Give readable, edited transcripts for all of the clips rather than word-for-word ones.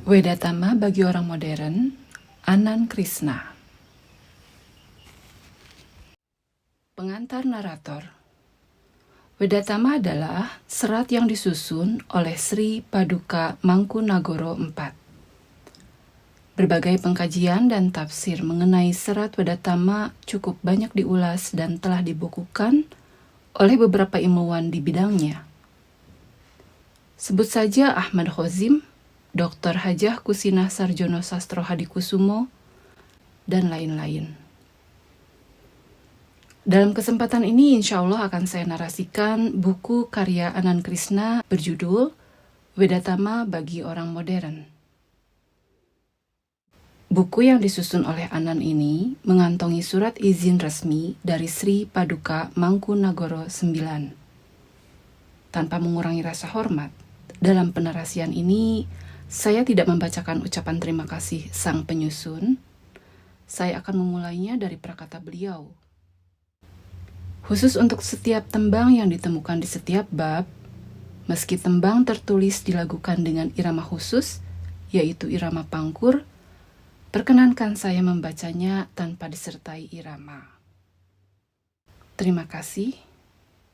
Wedatama bagi orang modern, Anand Krishna. Pengantar narator. Wedatama adalah serat yang disusun oleh Sri Paduka Mangkunagara IV. Berbagai pengkajian dan tafsir mengenai serat Wedatama cukup banyak diulas dan telah dibukukan oleh beberapa ilmuwan di bidangnya. Sebut saja Ahmad Khozim, Dr. Hajah Kusinah Sarjono Sastro Hadikusumo, dan lain-lain. Dalam kesempatan ini insya Allah akan saya narasikan buku karya Anand Krishna berjudul Wedatama bagi Orang Modern. Buku yang disusun oleh Anand ini mengantongi surat izin resmi dari Sri Paduka Mangkunagara IX. Tanpa mengurangi rasa hormat, dalam penarasian ini saya tidak membacakan ucapan terima kasih sang penyusun. Saya akan memulainya dari prakata beliau. Khusus untuk setiap tembang yang ditemukan di setiap bab, meski tembang tertulis dilakukan dengan irama khusus, yaitu irama pangkur, perkenankan saya membacanya tanpa disertai irama. Terima kasih,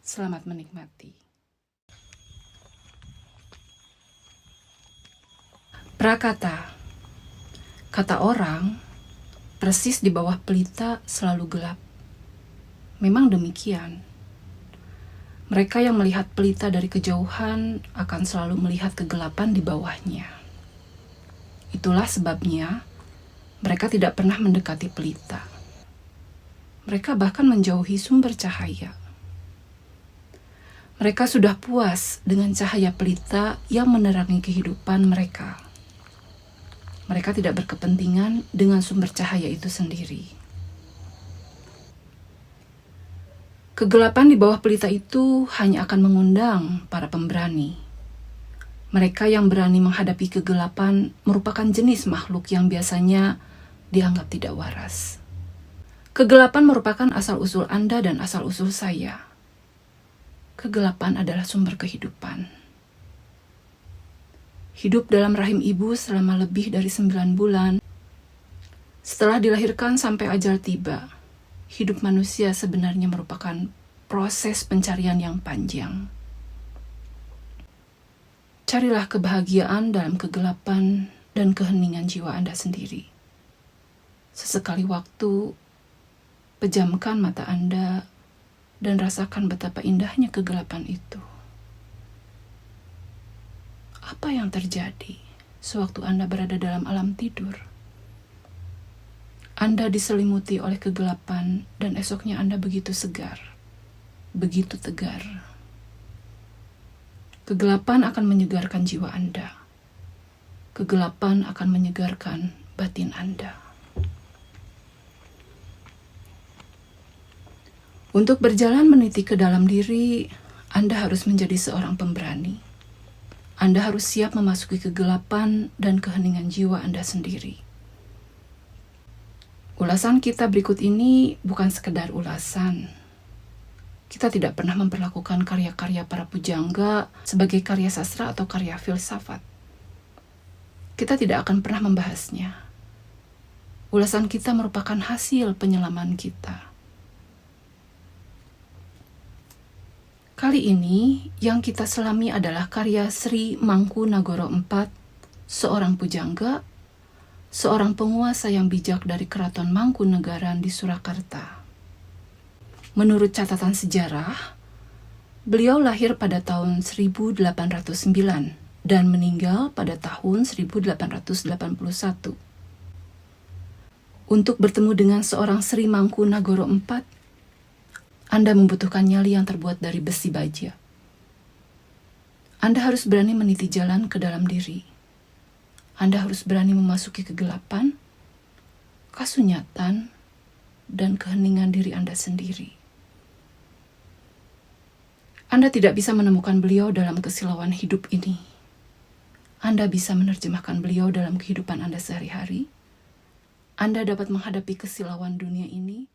selamat menikmati. Prakata. Kata orang, persis di bawah pelita selalu gelap. Memang demikian. Mereka yang melihat pelita dari kejauhan akan selalu melihat kegelapan di bawahnya. Itulah sebabnya mereka tidak pernah mendekati pelita. Mereka bahkan menjauhi sumber cahaya. Mereka sudah puas dengan cahaya pelita yang menerangi kehidupan mereka. Mereka tidak berkepentingan dengan sumber cahaya itu sendiri. Kegelapan di bawah pelita itu hanya akan mengundang para pemberani. Mereka yang berani menghadapi kegelapan merupakan jenis makhluk yang biasanya dianggap tidak waras. Kegelapan merupakan asal-usul Anda dan asal-usul saya. Kegelapan adalah sumber kehidupan. Hidup dalam rahim ibu selama lebih dari 9 bulan. Setelah dilahirkan sampai ajal tiba, hidup manusia sebenarnya merupakan proses pencarian yang panjang. Carilah kebahagiaan dalam kegelapan dan keheningan jiwa Anda sendiri. Sesekali waktu, pejamkan mata Anda dan rasakan betapa indahnya kegelapan itu. Apa yang terjadi sewaktu Anda berada dalam alam tidur? Anda diselimuti oleh kegelapan dan esoknya Anda begitu segar, begitu tegar. Kegelapan akan menyegarkan jiwa Anda. Kegelapan akan menyegarkan batin Anda. Untuk berjalan meniti ke dalam diri, Anda harus menjadi seorang pemberani. Anda harus siap memasuki kegelapan dan keheningan jiwa Anda sendiri. Ulasan kita berikut ini bukan sekedar ulasan. Kita tidak pernah memperlakukan karya-karya para pujangga sebagai karya sastra atau karya filsafat. Kita tidak akan pernah membahasnya. Ulasan kita merupakan hasil penyelaman kita. Kali ini yang kita selami adalah karya Sri Mangkunagara IV, seorang pujangga, seorang penguasa yang bijak dari Keraton Mangkunegaran di Surakarta. Menurut catatan sejarah, beliau lahir pada tahun 1809 dan meninggal pada tahun 1881. Untuk bertemu dengan seorang Sri Mangkunagara IV, Anda membutuhkan nyali yang terbuat dari besi baja. Anda harus berani meniti jalan ke dalam diri. Anda harus berani memasuki kegelapan, kasunyatan, dan keheningan diri Anda sendiri. Anda tidak bisa menemukan beliau dalam kesilauan hidup ini. Anda bisa menerjemahkan beliau dalam kehidupan Anda sehari-hari. Anda dapat menghadapi kesilauan dunia ini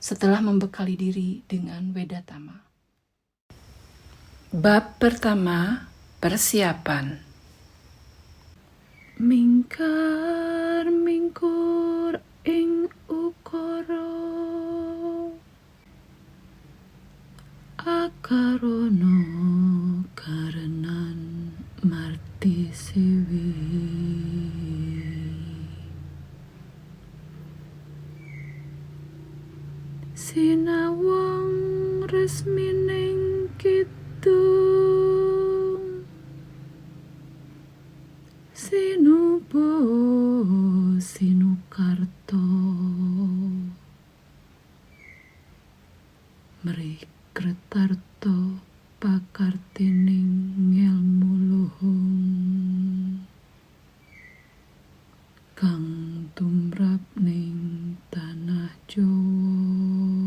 setelah membekali diri dengan Wedatama. Bab pertama, persiapan. ingkar mingkur ing ukara akarono karenan marti siwi sinawang resmining kidung sinubo sinukarto mrikretarto pakartining ngelmu luhung kang tumrap ning tanah Jawa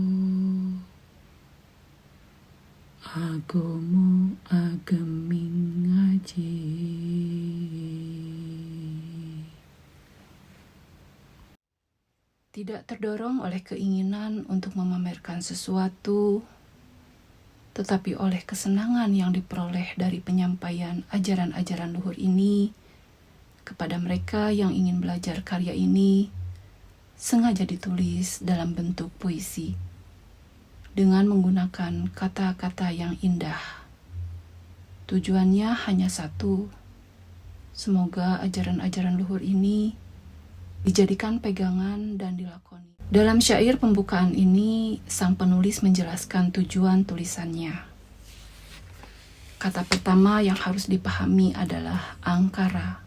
agama ageming ngaji. Tidak terdorong oleh keinginan untuk memamerkan sesuatu, tetapi oleh kesenangan yang diperoleh dari penyampaian ajaran-ajaran luhur ini kepada mereka yang ingin belajar karya ini, sengaja ditulis dalam bentuk puisi dengan menggunakan kata-kata yang indah. Tujuannya hanya satu, semoga ajaran-ajaran luhur ini dijadikan pegangan dan dilakoni. Dalam syair pembukaan ini, sang penulis menjelaskan tujuan tulisannya. Kata pertama yang harus dipahami adalah angkara.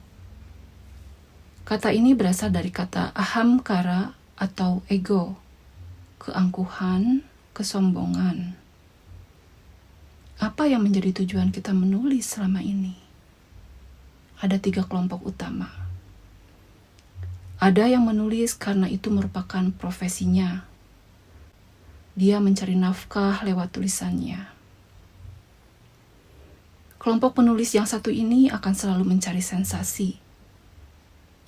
Kata ini berasal dari kata ahamkara atau ego, keangkuhan, kesombongan. Apa yang menjadi tujuan kita menulis selama ini? Ada 3 kelompok utama. Ada yang menulis karena itu merupakan profesinya. Dia mencari nafkah lewat tulisannya. Kelompok penulis yang satu ini akan selalu mencari sensasi.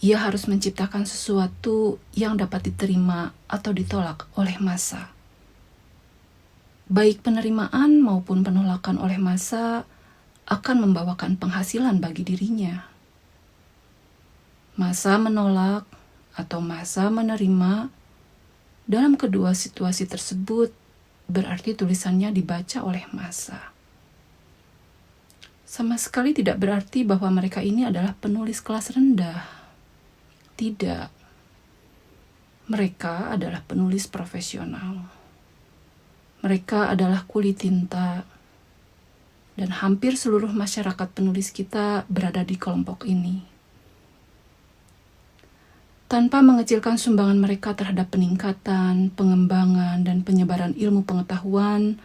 Ia harus menciptakan sesuatu yang dapat diterima atau ditolak oleh massa. Baik penerimaan maupun penolakan oleh massa akan membawakan penghasilan bagi dirinya. Massa menolak atau massa menerima, dalam kedua situasi tersebut berarti tulisannya dibaca oleh massa. Sama sekali tidak berarti bahwa mereka ini adalah penulis kelas rendah. Tidak. Mereka adalah penulis profesional. Mereka adalah kuli tinta. Dan hampir seluruh masyarakat penulis kita berada di kelompok ini. Tanpa mengecilkan sumbangan mereka terhadap peningkatan, pengembangan, dan penyebaran ilmu pengetahuan,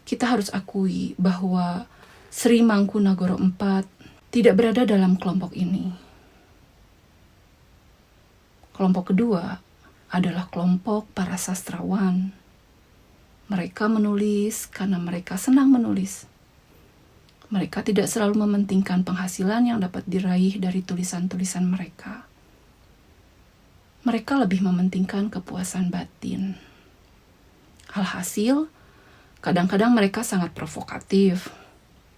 kita harus akui bahwa Sri Mangkunagara IV tidak berada dalam kelompok ini. Kelompok kedua adalah kelompok para sastrawan. Mereka menulis karena mereka senang menulis. Mereka tidak selalu mementingkan penghasilan yang dapat diraih dari tulisan-tulisan mereka. Mereka lebih mementingkan kepuasan batin. Alhasil, kadang-kadang mereka sangat provokatif.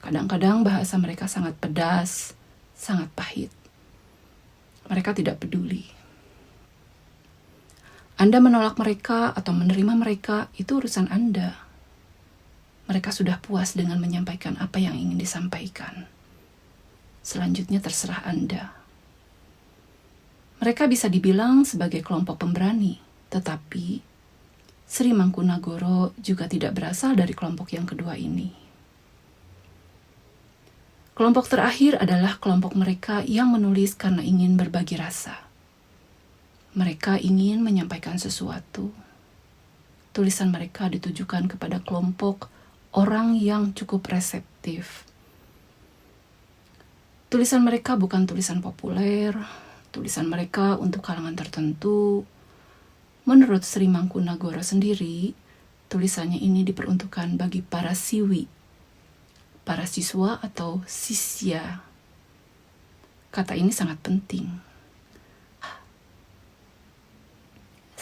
Kadang-kadang bahasa mereka sangat pedas, sangat pahit. Mereka tidak peduli. Anda menolak mereka atau menerima mereka, itu urusan Anda. Mereka sudah puas dengan menyampaikan apa yang ingin disampaikan. Selanjutnya terserah Anda. Mereka bisa dibilang sebagai kelompok pemberani, tetapi Sri Mangkunagara juga tidak berasal dari kelompok yang kedua ini. Kelompok terakhir adalah kelompok mereka yang menulis karena ingin berbagi rasa. Mereka ingin menyampaikan sesuatu. Tulisan mereka ditujukan kepada kelompok orang yang cukup reseptif. Tulisan mereka bukan tulisan populer, tulisan mereka untuk kalangan tertentu. Menurut Sri Mangkunagara sendiri, tulisannya ini diperuntukkan bagi para siwi, para siswa atau sisya. Kata ini sangat penting.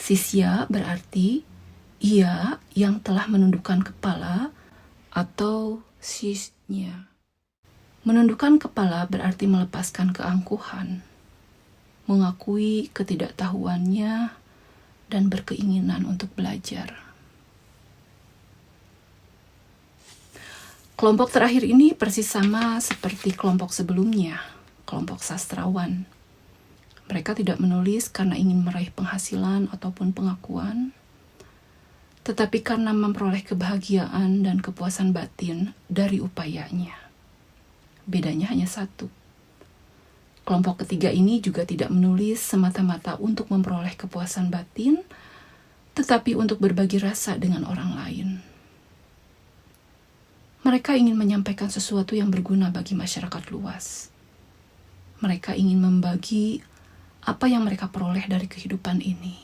Sisya berarti ia yang telah menundukkan kepala atau sisnya. Menundukkan kepala berarti melepaskan keangkuhan. mengakui ketidaktahuannya, dan berkeinginan untuk belajar. Kelompok terakhir ini persis sama seperti kelompok sebelumnya, kelompok sastrawan. Mereka tidak menulis karena ingin meraih penghasilan ataupun pengakuan, tetapi karena memperoleh kebahagiaan dan kepuasan batin dari upayanya. Bedanya hanya satu. Kelompok ketiga ini juga tidak menulis semata-mata untuk memperoleh kepuasan batin, tetapi untuk berbagi rasa dengan orang lain. Mereka ingin menyampaikan sesuatu yang berguna bagi masyarakat luas. Mereka ingin membagi apa yang mereka peroleh dari kehidupan ini.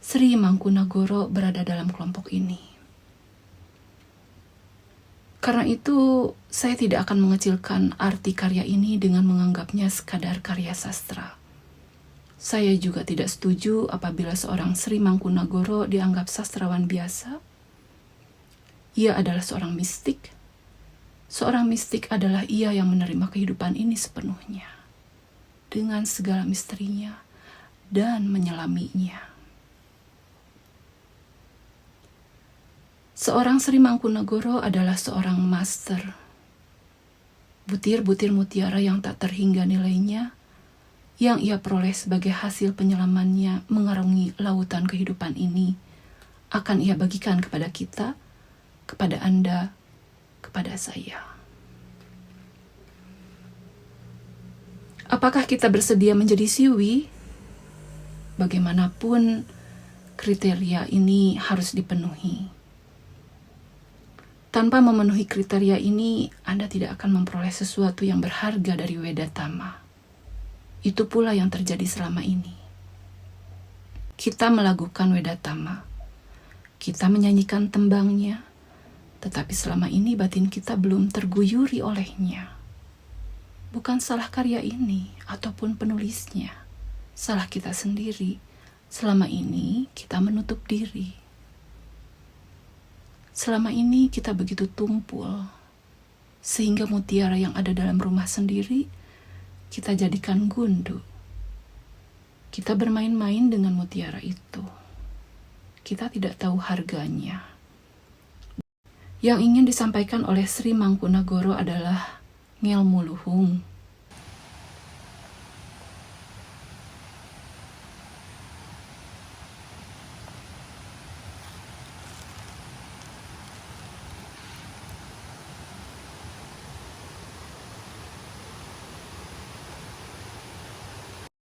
Sri Mangkunagoro berada dalam kelompok ini. Karena itu, saya tidak akan mengecilkan arti karya ini dengan menganggapnya sekadar karya sastra. Saya juga tidak setuju apabila seorang Sri Mangkunagoro dianggap sastrawan biasa. Ia adalah seorang mistik. Seorang mistik adalah ia yang menerima kehidupan ini sepenuhnya, dengan segala misterinya dan menyelaminya. Seorang Sri Mangkunagoro adalah seorang master. Butir-butir mutiara yang tak terhingga nilainya, yang ia peroleh sebagai hasil penyelamannya mengarungi lautan kehidupan ini, akan ia bagikan kepada kita, kepada Anda, kepada saya. Apakah kita bersedia menjadi siwi? Bagaimanapun, kriteria ini harus dipenuhi. Tanpa memenuhi kriteria ini, Anda tidak akan memperoleh sesuatu yang berharga dari Wedatama. Itu pula yang terjadi selama ini. Kita melakukan Wedatama. Kita menyanyikan tembangnya, tetapi selama ini batin kita belum terguyuri olehnya. Bukan salah karya ini ataupun penulisnya, salah kita sendiri. Selama ini kita menutup diri. Selama ini kita begitu tumpul, sehingga mutiara yang ada dalam rumah sendiri kita jadikan gundu. Kita bermain-main dengan mutiara itu. Kita tidak tahu harganya. Yang ingin disampaikan oleh Sri Mangkunagoro adalah ngel muluhung.